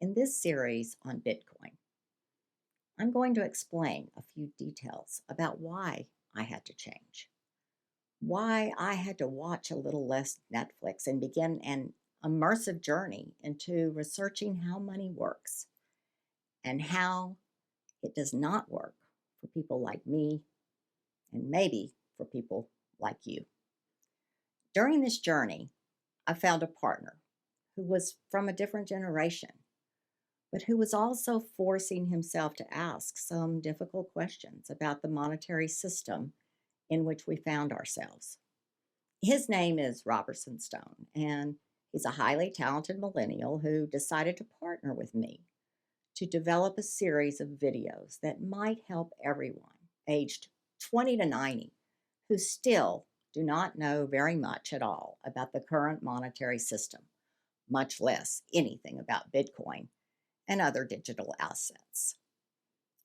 In this series on Bitcoin, I'm going to explain a few details about why I had to change, why I had to watch a little less Netflix and begin an immersive journey into researching how money works and how it does not work for people like me and maybe for people like you. During this journey, I found a partner who was from a different generation but who was also forcing himself to ask some difficult questions about the monetary system in which we found ourselves. His name is Robertson Stone, and he's a highly talented millennial who decided to partner with me to develop a series of videos that might help everyone aged 20 to 90 who still do not know very much at all about the current monetary system, much less anything about Bitcoin and other digital assets.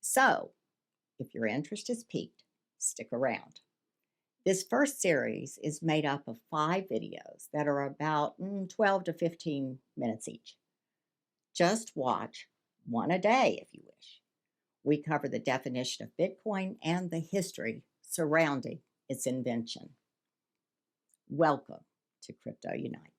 So, if your interest is piqued, stick around. This first series is made up of 5 videos that are about 12 to 15 minutes each. Just watch one a day if you wish. We cover the definition of Bitcoin and the history surrounding its invention. Welcome to Crypto Unite.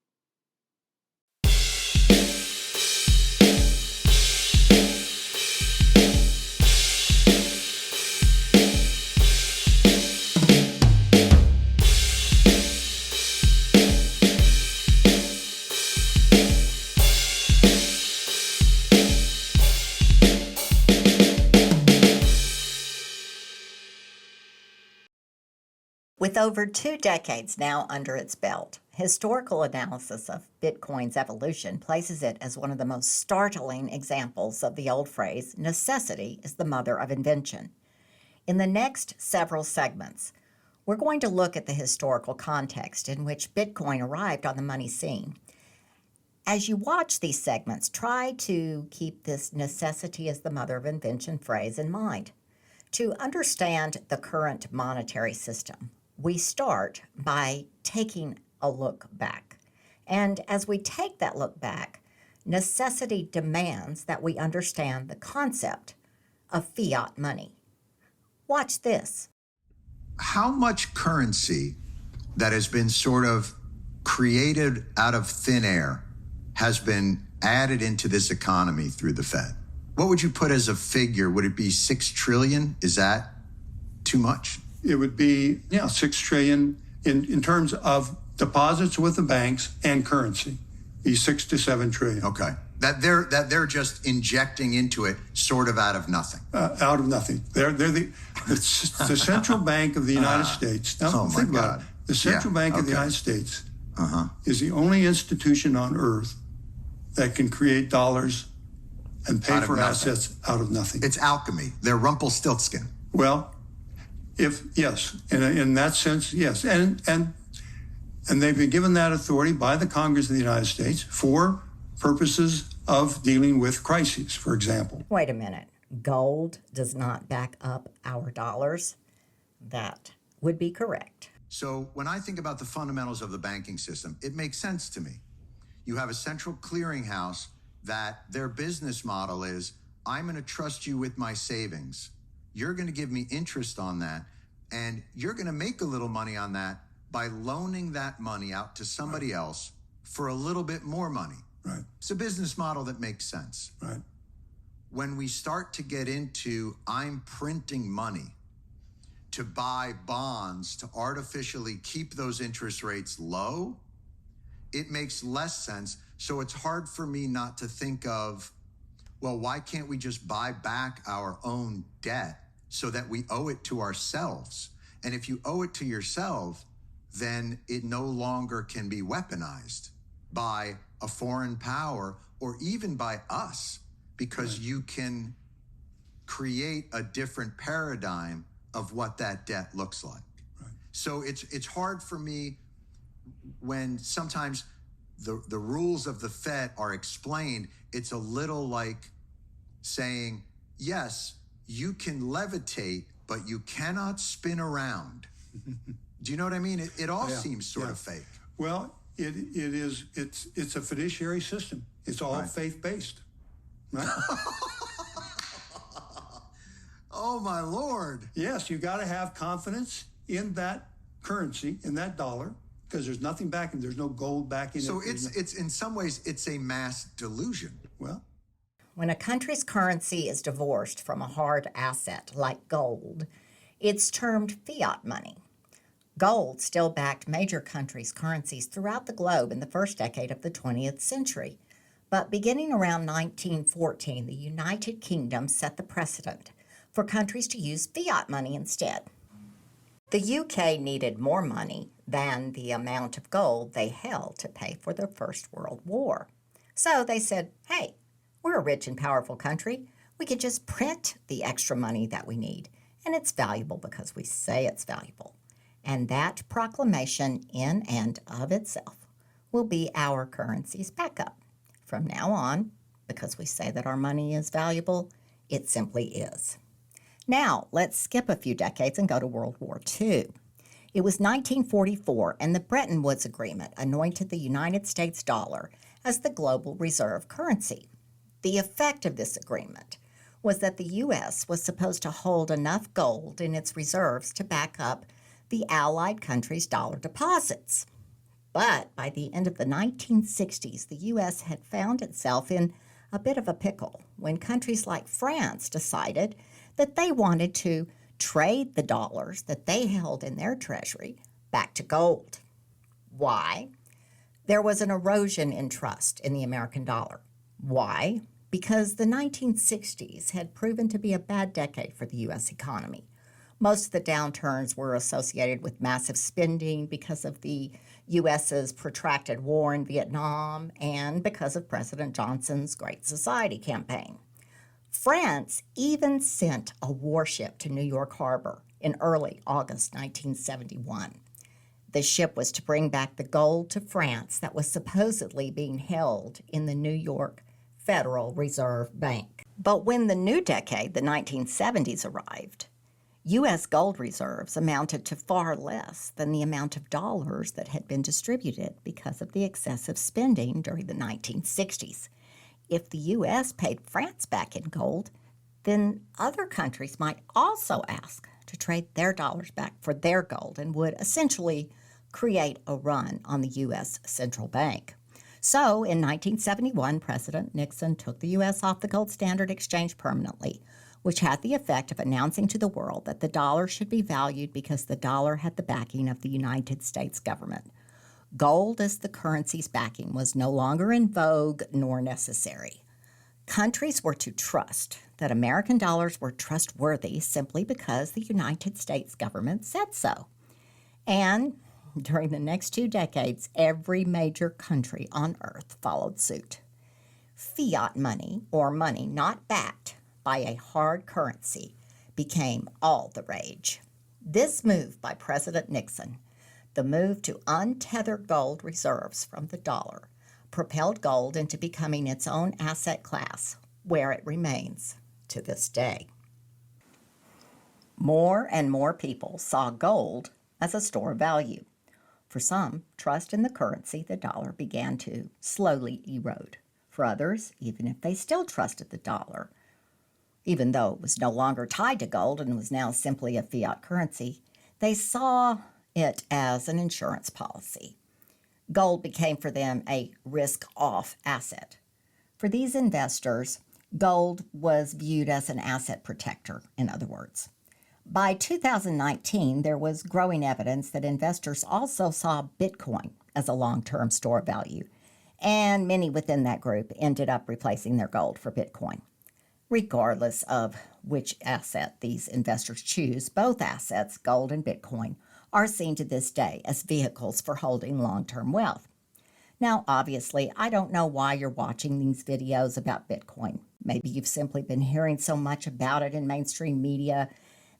With over 2 decades now under its belt, historical analysis of Bitcoin's evolution places it as one of the most startling examples of the old phrase, necessity is the mother of invention. In the next several segments, we're going to look at the historical context in which Bitcoin arrived on the money scene. As you watch these segments, try to keep this necessity is the mother of invention phrase in mind. To understand the current monetary system, we start by taking a look back. And as we take that look back, necessity demands that we understand the concept of fiat money. Watch this. How much currency that has been sort of created out of thin air has been added into this economy through the Fed? What would you put as a figure? Would it be 6 trillion? Is that too much? It would be, 6 trillion in terms of deposits with the banks and currency. Be 6 to 7 trillion. Okay. That they're just injecting into it sort of out of nothing. Out of nothing. They're the central bank of the United States. Now, oh think my about God. it. The central bank of the United States Uh-huh. is the only institution on earth that can create dollars and pay Out of for nothing. assets out of nothing. It's alchemy. They're Rumpelstiltskin. Well, yes, in that sense, yes. And they've been given that authority by the Congress of the United States for purposes of dealing with crises, for example. Wait a minute. Gold does not back up our dollars? That would be correct. So when I think about the fundamentals of the banking system, it makes sense to me. You have a central clearinghouse that their business model is, I'm going to trust you with my savings. You're going to give me interest on that, and you're going to make a little money on that by loaning that money out to somebody else for a little bit more money. Right. It's a business model that makes sense. Right. When we start to get into, I'm printing money to buy bonds to artificially keep those interest rates low, it makes less sense. So it's hard for me not to think of, well, why can't we just buy back our own debt so that we owe it to ourselves? And if you owe it to yourself, then it no longer can be weaponized by a foreign power or even by us, because you can create a different paradigm of what that debt looks like. Right. So it's hard for me when sometimes the rules of the Fed are explained. It's a little like saying, yes, you can levitate, but you cannot spin around. Do you know what I mean? It all seems sort of fake. Well, it's a fiduciary system. It's all Right. faith-based. Right? Oh, my Lord. Yes, you got to have confidence in that currency, in that dollar, because there's nothing backing. There's no gold backing it. So it's in some ways, it's a mass delusion. Well, When a country's currency is divorced from a hard asset like gold, it's termed fiat money. Gold still backed major countries' currencies throughout the globe in the first decade of the 20th century. But beginning around 1914, the United Kingdom set the precedent for countries to use fiat money instead. The UK needed more money than the amount of gold they held to pay for the First World War. So they said, hey, we're a rich and powerful country. We could just print the extra money that we need, and it's valuable because we say it's valuable. And that proclamation in and of itself will be our currency's backup. From now on, because we say that our money is valuable, it simply is. Now, let's skip a few decades and go to World War II. It was 1944, and the Bretton Woods Agreement anointed the United States dollar as the global reserve currency. The effect of this agreement was that the U.S. was supposed to hold enough gold in its reserves to back up the Allied countries' dollar deposits. But by the end of the 1960s, the U.S. had found itself in a bit of a pickle when countries like France decided that they wanted to trade the dollars that they held in their treasury back to gold. Why? There was an erosion in trust in the American dollar. Why? Because the 1960s had proven to be a bad decade for the U.S. economy. Most of the downturns were associated with massive spending because of the U.S.'s protracted war in Vietnam and because of President Johnson's Great Society campaign. France even sent a warship to New York Harbor in early August 1971. The ship was to bring back the gold to France that was supposedly being held in the New York Federal Reserve Bank. But when the new decade, the 1970s, arrived, U.S. gold reserves amounted to far less than the amount of dollars that had been distributed because of the excessive spending during the 1960s. If the U.S. paid France back in gold, then other countries might also ask to trade their dollars back for their gold and would essentially create a run on the U.S. central bank. So in 1971, President Nixon took the U.S. off the gold standard exchange permanently, which had the effect of announcing to the world that the dollar should be valued because the dollar had the backing of the United States government. Gold as the currency's backing was no longer in vogue nor necessary. Countries were to trust that American dollars were trustworthy simply because the United States government said so. And during the next 2 decades, every major country on earth followed suit. Fiat money, or money not backed by a hard currency, became all the rage. This move by President Nixon, the move to untether gold reserves from the dollar, propelled gold into becoming its own asset class, where it remains to this day. More and more people saw gold as a store of value. For some, trust in the currency, the dollar, began to slowly erode. For others, even if they still trusted the dollar, even though it was no longer tied to gold and was now simply a fiat currency, they saw it as an insurance policy. Gold became for them a risk-off asset. For these investors, gold was viewed as an asset protector, in other words. By 2019, there was growing evidence that investors also saw Bitcoin as a long-term store of value, and many within that group ended up replacing their gold for Bitcoin. Regardless of which asset these investors choose, both assets, gold and Bitcoin, are seen to this day as vehicles for holding long-term wealth. Now, obviously, I don't know why you're watching these videos about Bitcoin. Maybe you've simply been hearing so much about it in mainstream media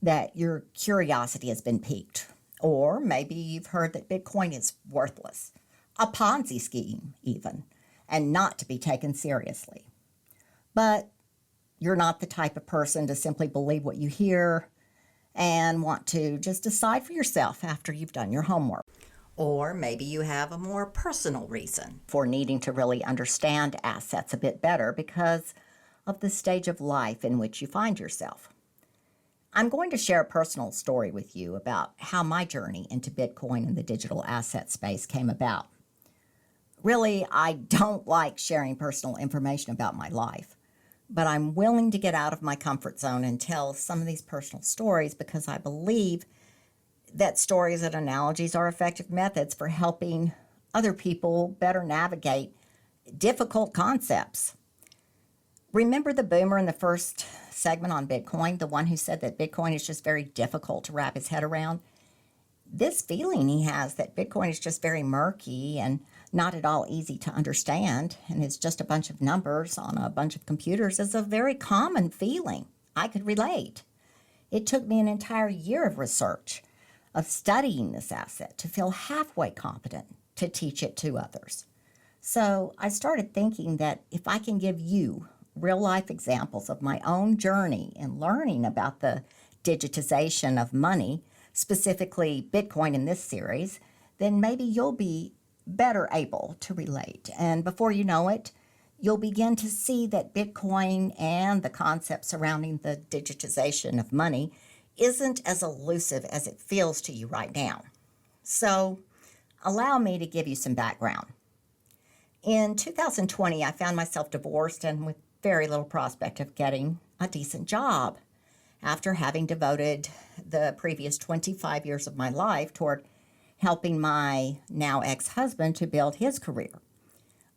that your curiosity has been piqued. Or maybe you've heard that Bitcoin is worthless, a Ponzi scheme even, and not to be taken seriously. But you're not the type of person to simply believe what you hear and want to just decide for yourself after you've done your homework. Or maybe you have a more personal reason for needing to really understand assets a bit better because of the stage of life in which you find yourself. I'm going to share a personal story with you about how my journey into Bitcoin and the digital asset space came about. Really, I don't like sharing personal information about my life, but I'm willing to get out of my comfort zone and tell some of these personal stories because I believe that stories and analogies are effective methods for helping other people better navigate difficult concepts. Remember the boomer in the first segment on Bitcoin, the one who said that Bitcoin is just very difficult to wrap his head around? This feeling he has that Bitcoin is just very murky and not at all easy to understand, and it's just a bunch of numbers on a bunch of computers, is a very common feeling. I could relate. It took me an entire year of research, of studying this asset, to feel halfway competent to teach it to others. So I started thinking that if I can give you real life examples of my own journey in learning about the digitization of money, specifically Bitcoin in this series, then maybe you'll be better able to relate. And before you know it, you'll begin to see that Bitcoin and the concept surrounding the digitization of money isn't as elusive as it feels to you right now. So allow me to give you some background. In 2020, I found myself divorced and with very little prospect of getting a decent job after having devoted the previous 25 years of my life toward helping my now ex-husband to build his career.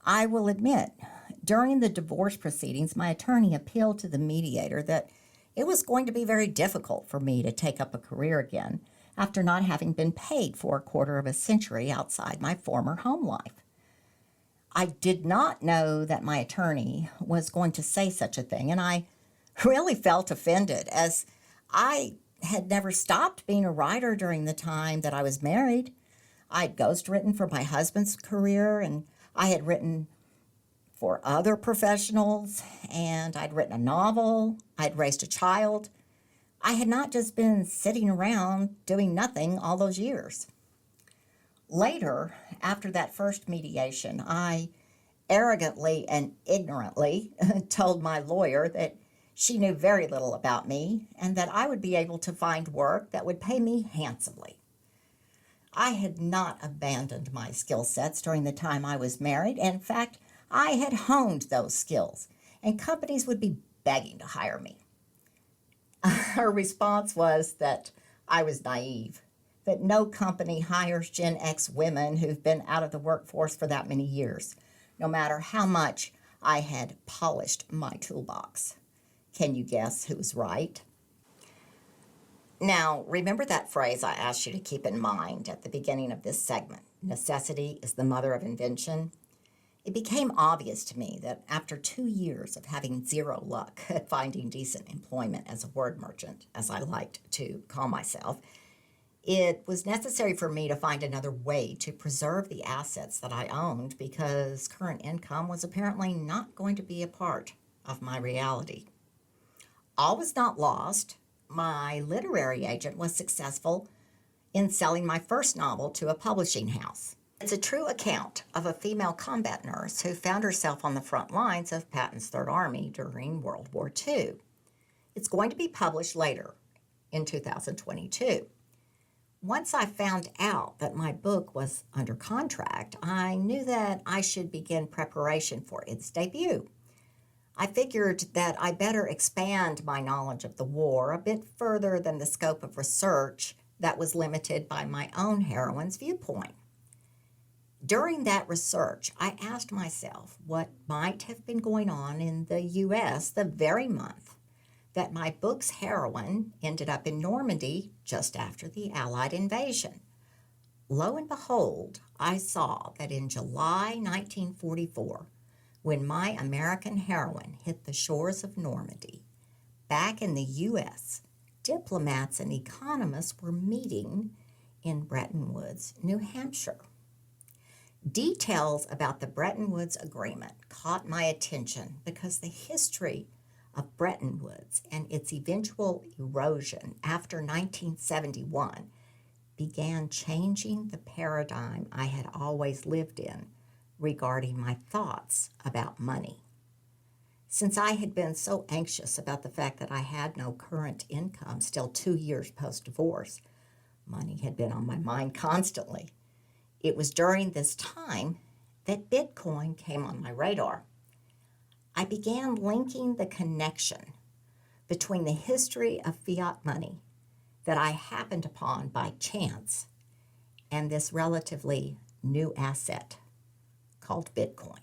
I will admit, during the divorce proceedings, my attorney appealed to the mediator that it was going to be very difficult for me to take up a career again after not having been paid for a quarter of a century outside my former home life. I did not know that my attorney was going to say such a thing, and I really felt offended, as I had never stopped being a writer during the time that I was married. I'd ghostwritten for my husband's career, and I had written for other professionals, and I'd written a novel, I'd raised a child. I had not just been sitting around doing nothing all those years. Later, after that first mediation, I arrogantly and ignorantly told my lawyer that she knew very little about me and that I would be able to find work that would pay me handsomely. I had not abandoned my skill sets during the time I was married. In fact, I had honed those skills, and companies would be begging to hire me. Her response was that I was naive, that no company hires Gen X women who've been out of the workforce for that many years, no matter how much I had polished my toolbox. Can you guess who was right? Now, remember that phrase I asked you to keep in mind at the beginning of this segment, necessity is the mother of invention? It became obvious to me that after 2 years of having zero luck at finding decent employment as a word merchant, as I liked to call myself, it was necessary for me to find another way to preserve the assets that I owned because current income was apparently not going to be a part of my reality. All was not lost. My literary agent was successful in selling my first novel to a publishing house. It's a true account of a female combat nurse who found herself on the front lines of Patton's Third Army during World War II. It's going to be published later in 2022. Once I found out that my book was under contract, I knew that I should begin preparation for its debut. I figured that I better expand my knowledge of the war a bit further than the scope of research that was limited by my own heroine's viewpoint. During that research, I asked myself what might have been going on in the U.S. the very month that my book's heroine ended up in Normandy just after the Allied invasion. Lo and behold, I saw that in July 1944, when my American heroine hit the shores of Normandy, back in the U.S., diplomats and economists were meeting in Bretton Woods, New Hampshire. Details about the Bretton Woods Agreement caught my attention because the history of Bretton Woods and its eventual erosion after 1971 began changing the paradigm I had always lived in regarding my thoughts about money. Since I had been so anxious about the fact that I had no current income, still 2 years post-divorce, money had been on my mind constantly. It was during this time that Bitcoin came on my radar. I began linking the connection between the history of fiat money that I happened upon by chance and this relatively new asset called Bitcoin.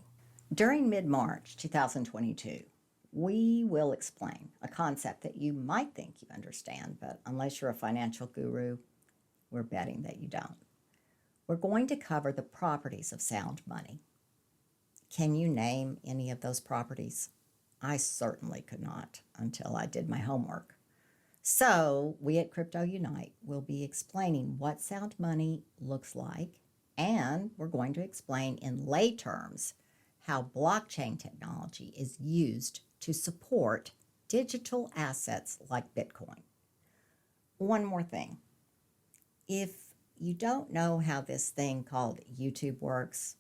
During mid-March 2022, we will explain a concept that you might think you understand, but unless you're a financial guru, we're betting that you don't. We're going to cover the properties of sound money. Can you name any of those properties? I certainly could not until I did my homework. So we at Crypto Unite will be explaining what sound money looks like, and we're going to explain in lay terms how blockchain technology is used to support digital assets like Bitcoin. One more thing. If you don't know how this thing called YouTube works,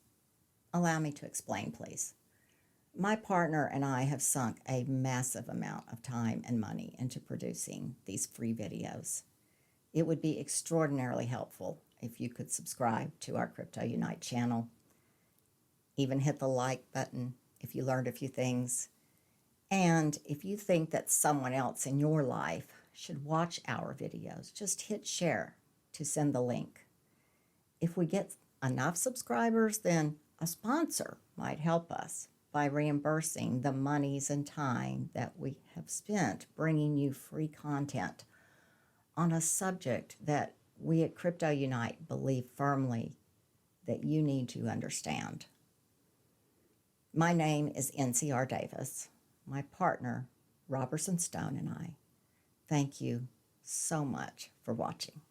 allow me to explain, please. My partner and I have sunk a massive amount of time and money into producing these free videos. It would be extraordinarily helpful if you could subscribe to our Crypto Unite channel. Even hit the like button if you learned a few things. And if you think that someone else in your life should watch our videos, just hit share to send the link. If we get enough subscribers, then a sponsor might help us by reimbursing the monies and time that we have spent bringing you free content on a subject that we at Crypto Unite believe firmly that you need to understand. My name is NCR Davis. My partner, Robertson Stone, and I thank you so much for watching.